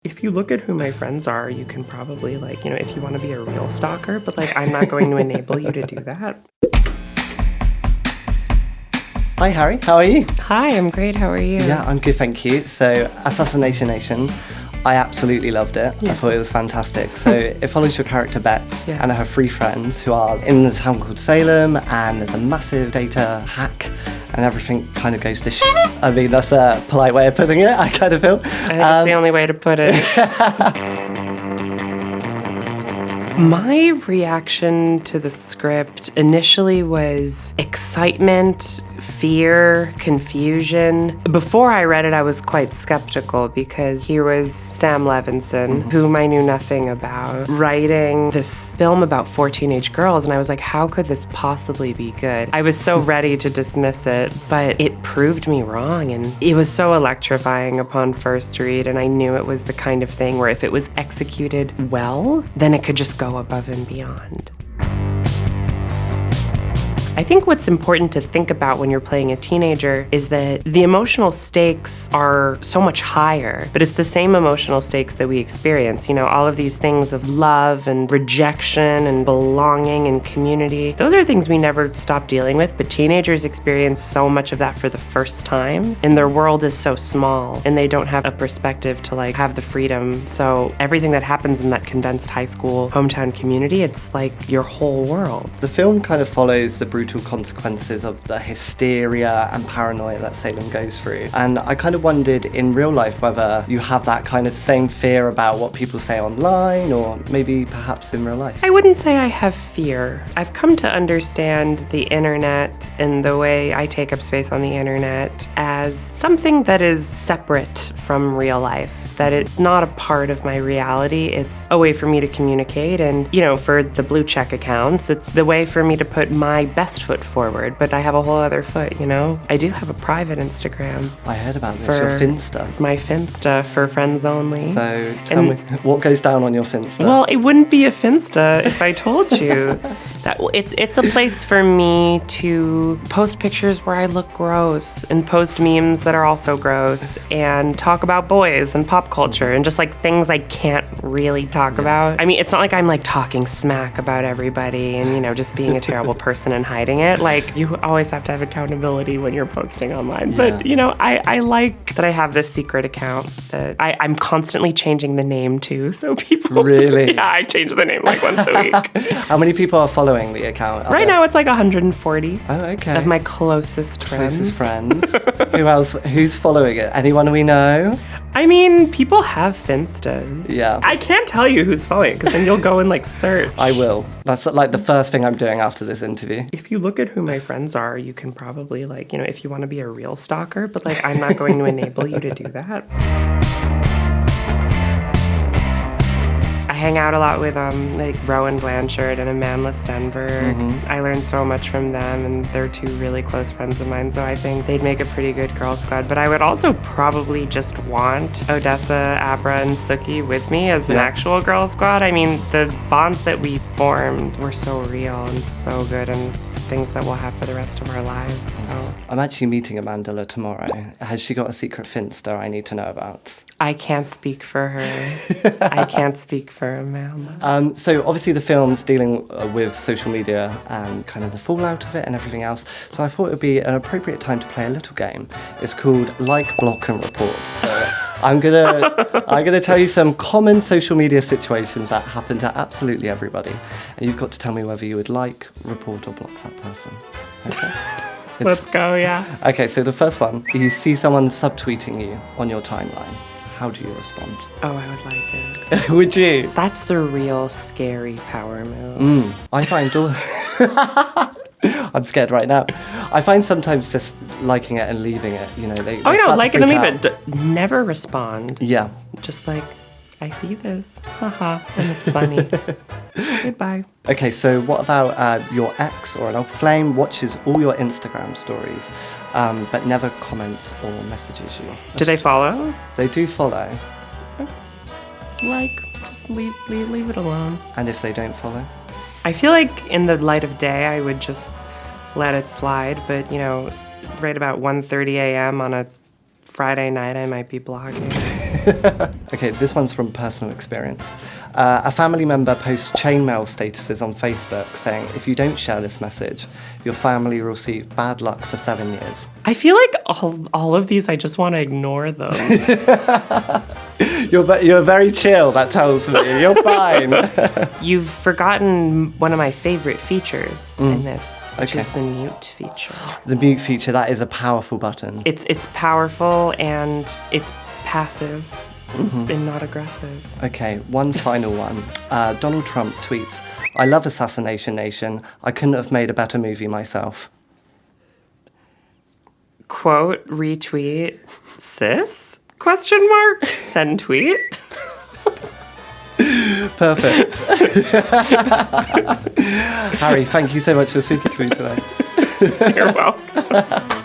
If you look at who my friends are, you can probably, if you want to be a real stalker, but, I'm not going to enable you to do that. Hi, Harry. How are you? Hi, I'm great. How are you? Yeah, I'm good, thank you. So, Assassination Nation, I absolutely loved it. Yeah. I thought it was fantastic. So, it follows your character, Bex, Yes. and her three friends who are in the town called Salem, and there's a massive data hack, and everything kind of goes to shit. I mean, that's a polite way of putting it, I kind of feel. I think it's the only way to put it. My reaction to the script initially was excitement, fear, confusion. Before I read it, I was quite skeptical because here was Sam Levinson, whom I knew nothing about, writing this film about 4 teenage girls, and I was like, how could this possibly be good? I was so ready to dismiss it, but it proved me wrong, and it was so electrifying upon first read, and I knew it was the kind of thing where if it was executed well, then it could just go above and beyond. I think what's important to think about when you're playing a teenager is that the emotional stakes are so much higher, but it's the same emotional stakes that we experience. You know, all of these things of love and rejection and belonging and community. Those are things we never stop dealing with, but teenagers experience so much of that for the first time, and their world is so small, and they don't have a perspective to have the freedom. So everything that happens in that condensed high school hometown community, it's like your whole world. The film kind of follows the brutal consequences of the hysteria and paranoia that Salem goes through. And I kind of wondered in real life whether you have that kind of same fear about what people say online, or maybe perhaps in real life. I wouldn't say I have fear. I've come to understand the internet and the way I take up space on the internet as something that is separate from real life. That it's not a part of my reality. It's a way for me to communicate. And, for the blue check accounts, it's the way for me to put my best foot forward. But I have a whole other foot, I do have a private Instagram. I heard about this, your Finsta. My Finsta for friends only. So tell me, what goes down on your Finsta? Well, it wouldn't be a Finsta if I told you. That it's a place for me to post pictures where I look gross and post memes that are also gross and talk about boys and pop culture and just things I can't really talk about. I mean, it's not like I'm talking smack about everybody and, just being a terrible person and hiding it. You always have to have accountability when you're posting online. Yeah. But, I like that I have this secret account that I'm constantly changing the name too. So people. Really? Yeah, I change the name once a week. How many people are following the account? Right now it's 140. Oh, okay. Of my closest friends. Who else? Who's following it? Anyone we know? I mean, people have Finstas. Yeah. I can't tell you who's following because then you'll go and search. I will. That's the first thing I'm doing after this interview. If you look at who my friends are, you can probably if you want to be a real stalker, but I'm not going to enable you to do that. I hang out a lot with Rowan Blanchard and Amanda Stenberg. I learned so much from them, and they're 2 really close friends of mine, so I think they'd make a pretty good girl squad. But I would also probably just want Odessa, Abra, and Suki with me as an actual girl squad. I mean, the bonds that we formed were so real and so good, and things that we'll have for the rest of our lives. So I'm actually meeting Amanda tomorrow. Has she got a secret Finsta I need to know about? I can't speak for her. I can't speak for Amanda. So obviously the film's dealing with social media and kind of the fallout of it and everything else. So I thought it would be an appropriate time to play a little game. It's called Like, Block and Report. So I'm gonna tell you some common social media situations that happen to absolutely everybody, and you've got to tell me whether you would like, report, or block that person. Okay. Let's go, yeah. Okay, so the first one, you see someone subtweeting you on your timeline. How do you respond? Oh, I would like it. Would you? That's the real scary power move. I find I'm scared right now. I find sometimes just liking it and leaving it, they like it and leave it. Never respond. Yeah. Just I see this. Haha. And it's funny. Goodbye. Okay, so what about your ex or an old flame watches all your Instagram stories, but never comments or messages you? Do they follow? They do follow. Just leave it alone. And if they don't follow? I feel in the light of day, I would just let it slide. But, right about 1:30 a.m. on a Friday night, I might be blogging. Okay, this one's from personal experience. A family member posts chainmail statuses on Facebook saying, if you don't share this message, your family will receive bad luck for 7 years. I feel like all of these, I just want to ignore them. You're very chill, that tells me. You're fine. You've forgotten one of my favorite features in this, which Okay. is the mute feature. The mute feature, that is a powerful button. It's powerful and it's passive and not aggressive. Okay, one final one. Donald Trump tweets, I love Assassination Nation. I couldn't have made a better movie myself. Quote, retweet, sis? Question mark? Send tweet? Perfect. Harry, thank you so much for speaking to me today. You're welcome.